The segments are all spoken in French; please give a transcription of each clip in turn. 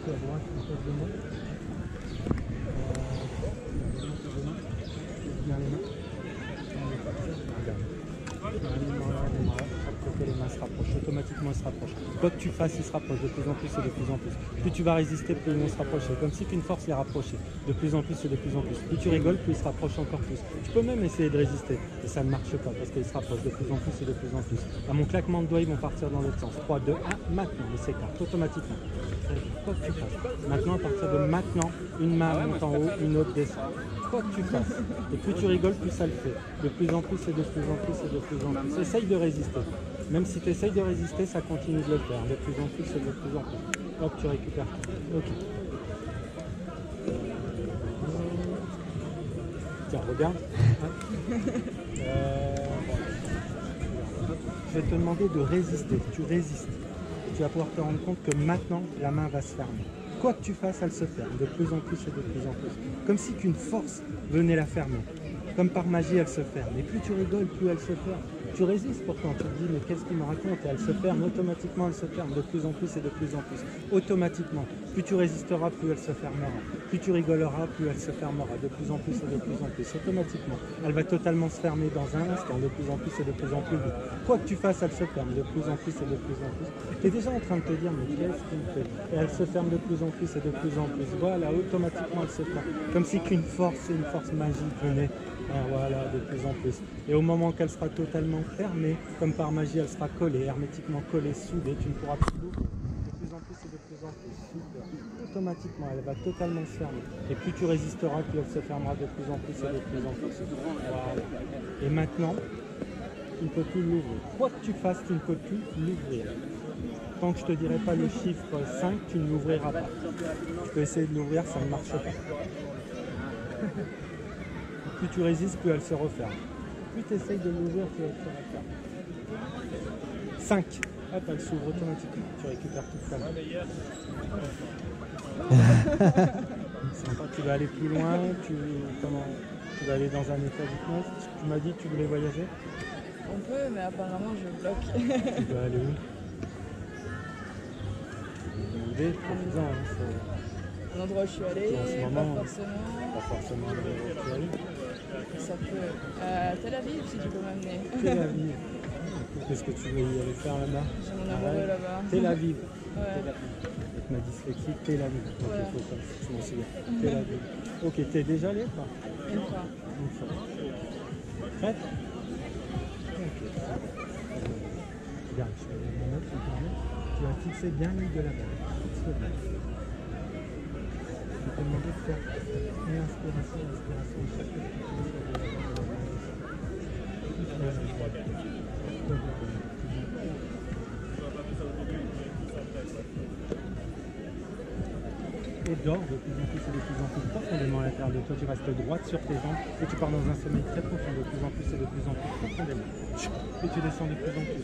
peu à droite, en face de moi. Bien les mains. Les mains se rapprochent, automatiquement elles se rapprochent. Quoi que tu fasses, ils se rapprochent de plus en plus et de plus en plus. Plus tu vas résister, plus ils vont se rapprocher. Comme si qu'une force les rapprochait. De plus en plus et de plus en plus. Plus tu rigoles, plus ils se rapprochent encore plus. Tu peux même essayer de résister. Et ça ne marche pas parce qu'ils se rapprochent de plus en plus et de plus en plus. À mon claquement de doigts, ils vont partir dans l'autre sens. 3, 2, 1, maintenant. Ils s'écartent automatiquement. Quoi que tu fasses. Maintenant, à partir de maintenant, une main monte en haut, une autre descend. Quoi que tu fasses. Et plus tu rigoles, plus ça le fait. De plus en plus et de plus en plus et de plus en plus. Essaye de résister. Même si tu essayes de résister, ça continue de le faire. De plus en plus et de plus en plus. Hop, tu récupères. Ok. Tiens, regarde. Je vais te demander de résister. Tu résistes. Tu vas pouvoir te rendre compte que maintenant, la main va se fermer. Quoi que tu fasses, elle se ferme. De plus en plus et de plus en plus. Comme si qu'une force venait la fermer. Comme par magie, elle se ferme. Et plus tu rigoles, plus elle se ferme. Tu résistes pourtant, tu te dis mais qu'est-ce qu'il me raconte? Et elle se ferme, automatiquement elle se ferme, de plus en plus et de plus en plus. Automatiquement. Plus tu résisteras, plus elle se fermera. Plus tu rigoleras, plus elle se fermera, de plus en plus et de plus en plus. Automatiquement. Elle va totalement se fermer dans un instant, de plus en plus et de plus en plus vite. Quoi que tu fasses, elle se ferme de plus en plus et de plus en plus. Tu es déjà en train de te dire mais qu'est-ce qu'il me fait? Et elle se ferme de plus en plus et de plus en plus. Voilà, automatiquement elle se ferme. Comme si qu'une force, une force magique venait. Voilà, de plus en plus. Et au moment qu'elle sera totalement fermée, comme par magie, elle sera collée, hermétiquement collée, soudée, tu ne pourras plus l'ouvrir. De plus en plus et de plus en plus. Super. Automatiquement, elle va totalement se fermer. Et plus tu résisteras, plus elle se fermera de plus en plus et de plus en plus. Voilà. Et maintenant, tu ne peux plus l'ouvrir. Quoi que tu fasses, tu ne peux plus l'ouvrir. Tant que je ne te dirai pas le chiffre 5, tu ne l'ouvriras pas. Tu peux essayer de l'ouvrir, ça ne marche pas. Plus tu résistes, plus elle se referme. Plus tu essayes de l'ouvrir, plus elle se referme. 5. Hop, elle s'ouvre automatiquement. Tu récupères toute ta main. Sympa, tu vas aller plus loin, tu vas aller dans un état d'hypnose. Tu m'as dit que tu voulais voyager? On peut, mais apparemment je bloque. Tu vas aller où? L'idée, profites-en. Hein, l'endroit où je suis allée, pas forcément où tu es allé. Ça peut. Tel Aviv, si tu peux m'amener. Tel Aviv. Qu'est-ce que tu veux y aller faire là-bas? J'ai mon amoureux là-bas. Tel Aviv. Ouais. Avec ma dyslexie, Tel Aviv. Donc Voilà. il faut ça, je m'en souviens. Tel Aviv. Ok, t'es déjà allé pas? Une fois. Une fois. Prête? Ok. Regarde, je vais mon note, tu vas fixer bien l'île de la balle. Fixe bien. Je vais te demander de faire une inspiration, chaque et dors de plus en plus et de plus en plus profondément à l'intérieur de toi. Tu restes droite sur tes jambes et tu pars dans un sommeil très profond, de plus en plus et de plus en plus profondément. Et tu descends de plus en plus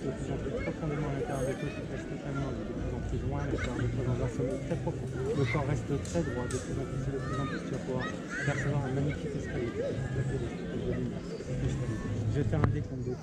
profondément à l'intérieur de toi. Tu restes totalement de plus en plus loin à l'intérieur de toi dans un sommeil très profond. Le corps reste très droit, de plus en plus et de plus en plus. Tu vas pouvoir percevoir un magnifique escalier. Je vais faire un décompte de